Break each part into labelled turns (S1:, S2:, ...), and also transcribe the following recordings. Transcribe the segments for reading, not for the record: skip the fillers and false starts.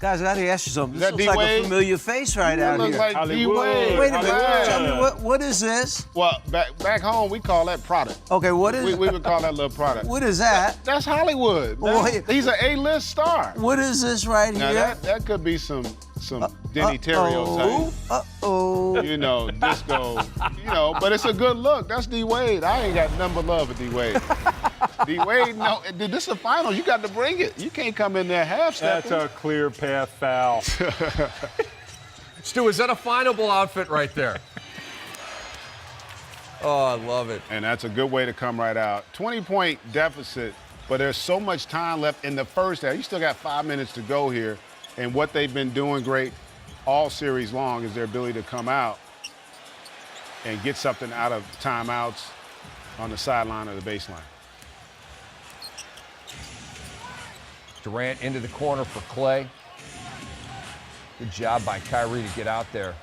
S1: Guys, I got to ask you something.
S2: Is
S1: This
S2: that
S1: looks like
S2: D-Wade?
S1: a familiar face right out
S2: looks
S1: here.
S2: like D-Wade.
S1: Wait a minute.
S2: Yeah.
S1: Tell me, what is this?
S2: Well, back home, we call that product.
S1: Okay, what is
S2: We would call that little product.
S1: What is that?
S2: That's Hollywood. He's an A-list star.
S1: What is this right
S2: Now,
S1: here?
S2: that could be some Denny Terrio type.
S1: Uh-oh.
S2: You know, disco, but it's a good look. That's D-Wade. I ain't got nothing but love for D-Wade. D-Wade, no, this is the finals. You got to bring it. You can't come in there half-stepping.
S3: That's a clear path foul.
S4: Stu, is that a finable outfit right there? Oh, I love it.
S2: And that's a good way to come right out. 20-point deficit, but there's so much time left in the first half. You still got 5 minutes to go here. And what they've been doing great all series long is their ability to come out and get something out of timeouts on the sideline or the baseline.
S4: Durant into the corner for Klay. Good job by Kyrie to get out there.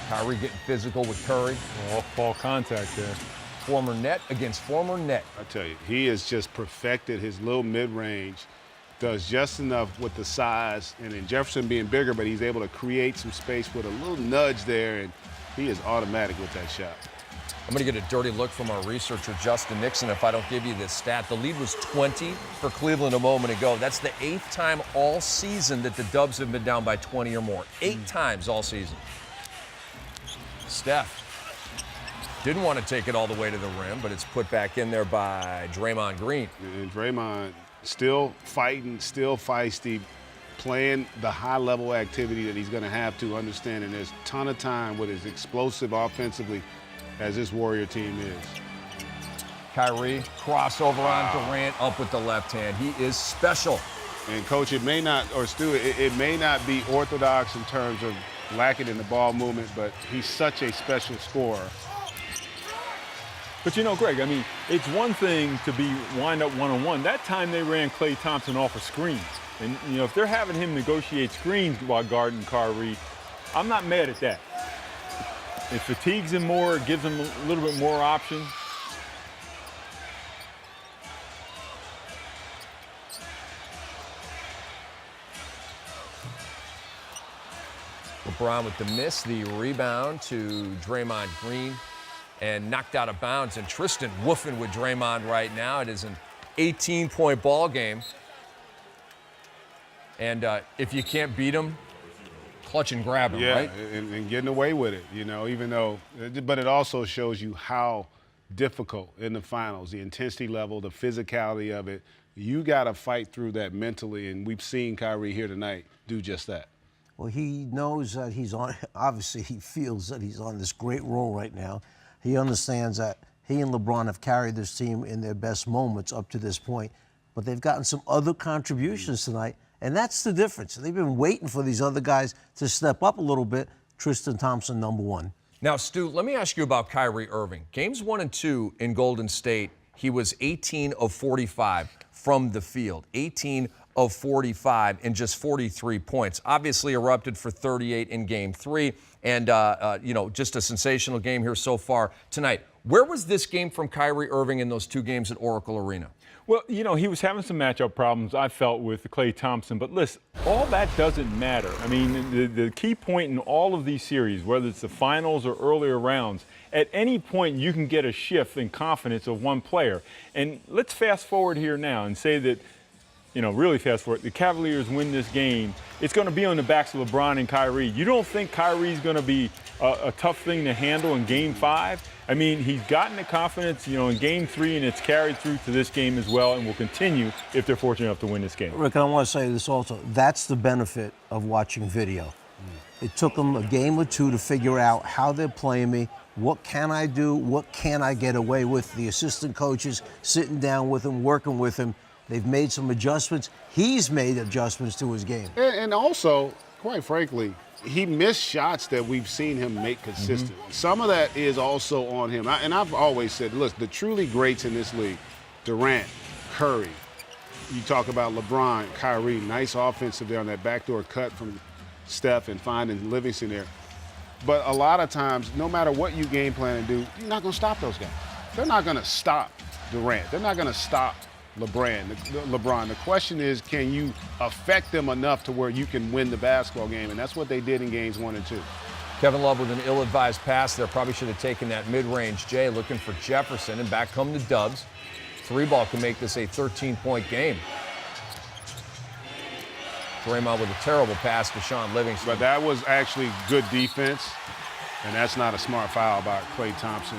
S4: Kyrie getting physical with Curry.
S3: Off-ball contact there.
S4: Former net against former net.
S2: I tell you, he has just perfected his little mid-range. Does just enough with the size, and then Jefferson being bigger, but he's able to create some space with a little nudge there, and he is automatic with that shot.
S4: I'm going to get a dirty look from our researcher, Justin Nixon, if I don't give you this stat. The lead was 20 for Cleveland a moment ago. That's the 8th time all season that the Dubs have been down by 20 or more. 8 times all season. Steph didn't want to take it all the way to the rim, but it's put back in there by Draymond Green.
S2: And Draymond still fighting, still feisty, playing the high-level activity that he's going to have to, understanding there's a ton of time with his explosive offensively as this Warrior team is.
S4: Kyrie, crossover on Durant, up with the left hand. He is special.
S2: And, Coach, it may not, or Stu, it may not be orthodox in terms of lacking in the ball movement, but he's such a special scorer.
S3: But, Greg, I mean, it's one thing to be wind up one-on-one. That time they ran Klay Thompson off a screen. And, if they're having him negotiate screens while guarding Kyrie, I'm not mad at that. It fatigues him more, it gives him a little bit more options.
S4: LeBron with the miss, the rebound to Draymond Green, and knocked out of bounds. And Tristan woofing with Draymond right now. It is an 18-point ball game. And if you can't beat him, clutch and grab him, right?
S2: And getting away with it, even though, but it also shows you how difficult in the finals, the intensity level, the physicality of it. You got to fight through that mentally, and we've seen Kyrie here tonight do just that.
S1: Well, he knows that he's on, obviously he feels that he's on this great roll right now. He understands that he and LeBron have carried this team in their best moments up to this point, but they've gotten some other contributions tonight. And that's the difference. They've been waiting for these other guys to step up a little bit. Tristan Thompson, number one.
S4: Now, Stu, let me ask you about Kyrie Irving. Games 1 and 2 in Golden State, he was 18 of 45 from the field. 18 of 45 and just 43 points. Obviously erupted for 38 in Game 3. And, just a sensational game here so far tonight. Where was this game from Kyrie Irving in those 2 games at Oracle Arena?
S3: Well, he was having some matchup problems, I felt, with Klay Thompson. But listen, all that doesn't matter. I mean, the key point in all of these series, whether it's the finals or earlier rounds, at any point you can get a shift in confidence of one player. And let's fast forward here now and say that, really fast forward, the Cavaliers win this game. It's going to be on the backs of LeBron and Kyrie. You don't think Kyrie's going to be a tough thing to handle in Game 5? I mean, he's gotten the confidence, in Game 3, and it's carried through to this game as well, and will continue if they're fortunate enough to win this game.
S1: Rick, I want to say this also. That's the benefit of watching video. It took them a game or 2 to figure out how they're playing me, what can I do, what can I get away with. The assistant coaches sitting down with him, working with him. They've made some adjustments. He's made adjustments to his game.
S2: And also, quite frankly, he missed shots that we've seen him make consistently. Some of that is also on him. And I've always said, look, the truly greats in this league, Durant, Curry, you talk about LeBron, Kyrie, nice offensive there on that backdoor cut from Steph and finding Livingston there. But a lot of times, no matter what you game plan and do, you're not going to stop those guys. They're not going to stop Durant. They're not going to stop LeBron. The question is, can you affect them enough to where you can win the basketball game? And that's what they did in games 1 and 2.
S4: Kevin Love with an ill-advised pass there. Probably should have taken that mid-range. Jay looking for Jefferson, and back come the Dubs. 3-ball can make this a 13-point game. Draymond with a terrible pass to Sean Livingston.
S2: But that was actually good defense, and that's not a smart foul by Klay Thompson.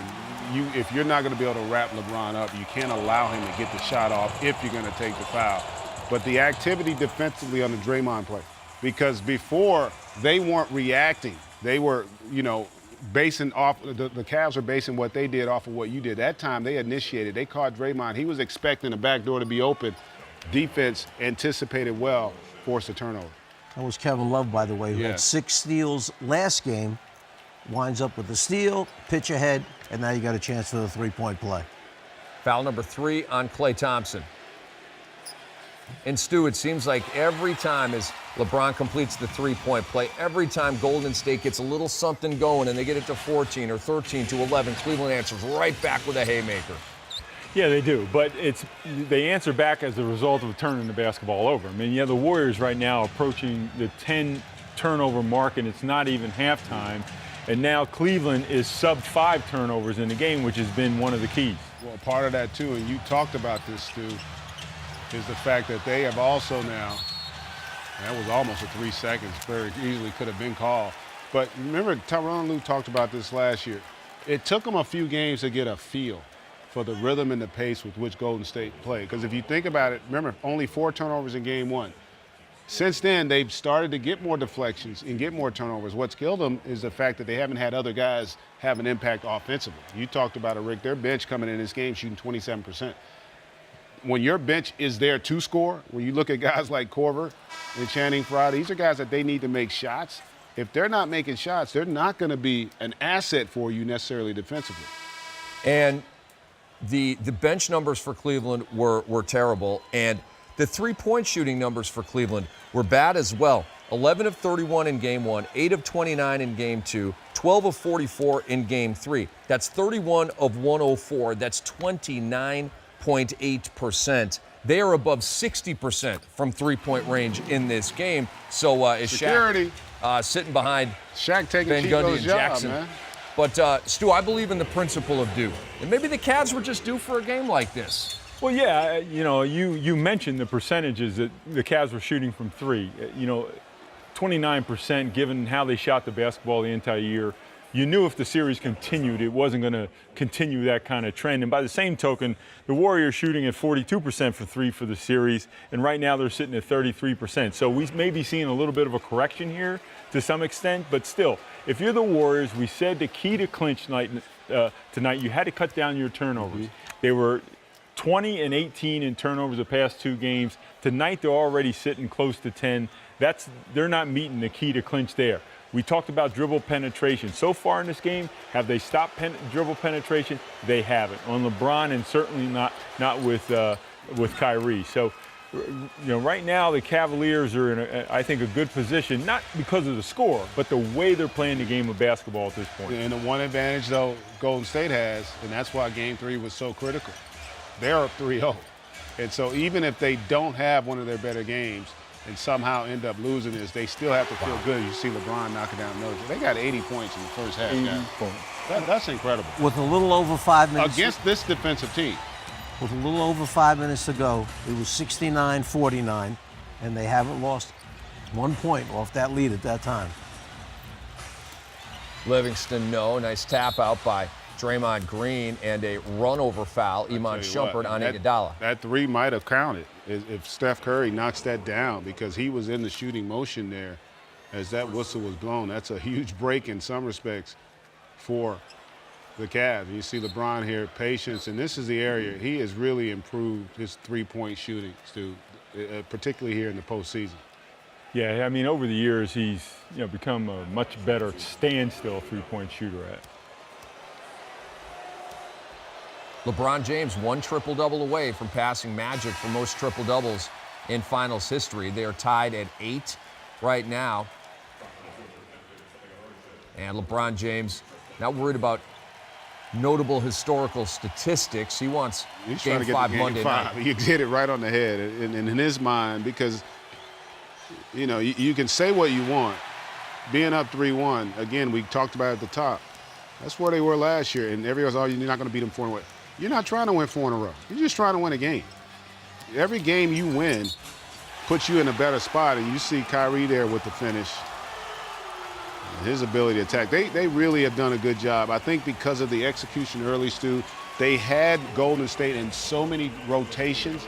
S2: If you're not going to be able to wrap LeBron up, you can't allow him to get the shot off if you're going to take the foul. But the activity defensively on the Draymond play, because before they weren't reacting. They were, basing off, the Cavs are basing what they did off of what you did. That time they initiated, they caught Draymond. He was expecting the back door to be open. Defense anticipated well, forced a turnover.
S1: That was Kevin Love, by the way, who had 6 steals last game. Winds up with a steal, pitch ahead, and now you got a chance for the 3-point play.
S4: Foul number 3 on Klay Thompson. And Stu, it seems like every time as LeBron completes the 3-point play, every time Golden State gets a little something going and they get it to 14 or 13 to 11, Cleveland answers right back with a haymaker.
S3: Yeah, they do, but they answer back as a result of turning the basketball over. I mean, the Warriors right now approaching the 10 turnover mark, and it's not even halftime. And now Cleveland is sub-5 turnovers in the game, which has been one of the keys.
S2: Well, part of that, too, and you talked about this, Stu, is the fact that they have also now, that was almost a 3 seconds, very easily could have been called. But remember, Tyronn Lue talked about this last year. It took them a few games to get a feel for the rhythm and the pace with which Golden State played. Because if you think about it, remember, only 4 turnovers in game 1. Since then, they've started to get more deflections and get more turnovers. What's killed them is the fact that they haven't had other guys have an impact offensively. You talked about it, Rick. Their bench coming in this game shooting 27%. When your bench is there to score, when you look at guys like Korver and Channing Frye, these are guys that they need to make shots. If they're not making shots, they're not going to be an asset for you necessarily defensively.
S4: And the bench numbers for Cleveland were terrible, and the 3-point shooting numbers for Cleveland were bad as well. 11 of 31 in game 1, 8 of 29 in game 2, 12 of 44 in game 3. That's 31 of 104. That's 29.8%. They are above 60% from 3-point range in this game. So is
S2: Security.
S4: Shaq sitting behind
S2: Shaq taking
S4: Van Gundy and
S2: job,
S4: Jackson.
S2: Man.
S4: But, Stu, I believe in the principle of due. And maybe the Cavs were just due for a game like this.
S3: Well, yeah, you mentioned the percentages that the Cavs were shooting from 3. 29%, given how they shot the basketball the entire year. You knew if the series continued, it wasn't going to continue that kind of trend. And by the same token, the Warriors shooting at 42% for 3 for the series, and right now they're sitting at 33%. So we may be seeing a little bit of a correction here to some extent, but still, if you're the Warriors, we said the key to clinch tonight, you had to cut down your turnovers. Mm-hmm. They were 20 and 18 in turnovers the past 2 games. Tonight, they're already sitting close to 10. They're not meeting the key to clinch there. We talked about dribble penetration. So far in this game, have they stopped dribble penetration? They haven't. On LeBron, and certainly not with Kyrie. So, right now the Cavaliers are in, I think, a good position, not because of the score, but the way they're playing the game of basketball at this point.
S2: And the one advantage, though, Golden State has, and that's why Game 3 was so critical. They're up 3-0. And so even if they don't have one of their better games and somehow end up losing this, they still have to feel good. You see LeBron knocking down Miller. They got 80 points in the first half.
S3: 80 points.
S2: That's incredible.
S1: With a little over 5 minutes.
S2: Against this defensive team.
S1: With a little over 5 minutes to go, it was 69-49, and they haven't lost 1 point off that lead at that time.
S4: Livingston, no. Nice tap out by Draymond Green, and a run-over foul, Iman Shumpert on Iguodala.
S2: That 3 might have counted if Steph Curry knocks that down, because he was in the shooting motion there as that whistle was blown. That's a huge break in some respects for the Cavs. You see LeBron here, patience, and this is the area he has really improved his 3-point shooting, Stu, particularly here in the postseason.
S3: Yeah, I mean, over the years, he's become a much better standstill 3-point shooter at.
S4: LeBron James, 1 triple-double away from passing Magic for most triple-doubles in finals history. They are tied at 8 right now. And LeBron James not worried about notable historical statistics. He wants
S2: He's
S4: Game
S2: trying to get
S4: 5
S2: to
S4: Monday
S2: Game 5.
S4: night.
S2: You hit it right on the head in his mind because, you can say what you want. Being up 3-1, again, we talked about it at the top. That's where they were last year, and everyone's, oh, you're not going to beat them 4 in a row. You're not trying to win 4 in a row. You're just trying to win a game. Every game you win puts you in a better spot, and you see Kyrie there with the finish. His ability to attack. They really have done a good job. I think because of the execution early, Stu, they had Golden State in so many rotations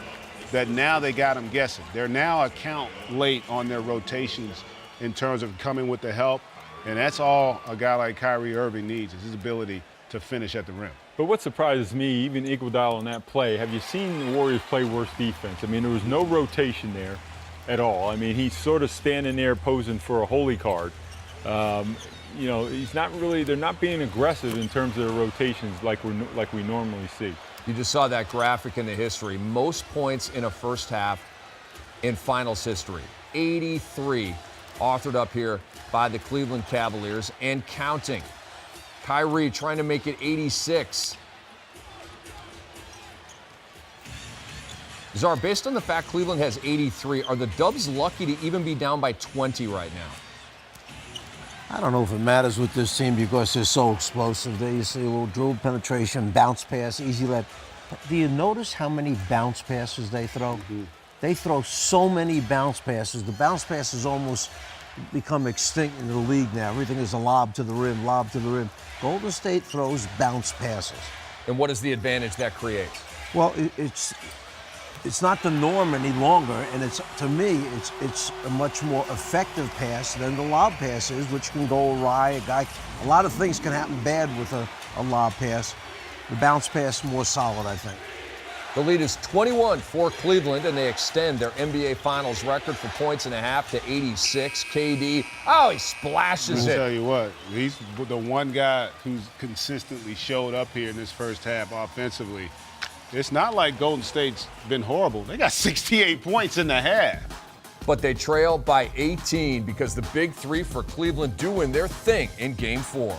S2: that now they got them guessing. They're now a count late on their rotations in terms of coming with the help, and that's all a guy like Kyrie Irving needs, is his ability to finish at the rim.
S3: But what surprises me, even Iguodala on that play, have you seen the Warriors play worse defense? I mean, there was no rotation there at all. I mean, he's sort of standing there posing for a holy card. He's not really, they're not being aggressive in terms of their rotations like we normally see.
S4: You just saw that graphic in the history. Most points in a first half in finals history. 83, authored up here by the Cleveland Cavaliers and counting. Kyrie trying to make it 86. Czar, based on the fact Cleveland has 83, are the Dubs lucky to even be down by 20 right now?
S1: I don't know if it matters with this team because they're so explosive. They see a little dribble penetration, bounce pass, easy let. Do you notice how many bounce passes they throw? Mm-hmm. They throw so many bounce passes. The bounce passes almost become extinct in the league now. Everything is a lob to the rim, lob to the rim. Golden State throws bounce passes.
S4: And what is the advantage that creates?
S1: Well, it's not the norm any longer, and to me it's a much more effective pass than the lob pass is, which can go awry. A lot of things can happen bad with a lob pass. The bounce pass more solid, I think.
S4: The lead is 21 for Cleveland, and they extend their NBA Finals record for points and a half to 86. KD, he splashes it.
S2: I'll tell you what, he's the one guy who's consistently showed up here in this first half offensively. It's not like Golden State's been horrible. They got 68 points in the half.
S4: But they trail by 18 because the big three for Cleveland doing their thing in Game 4.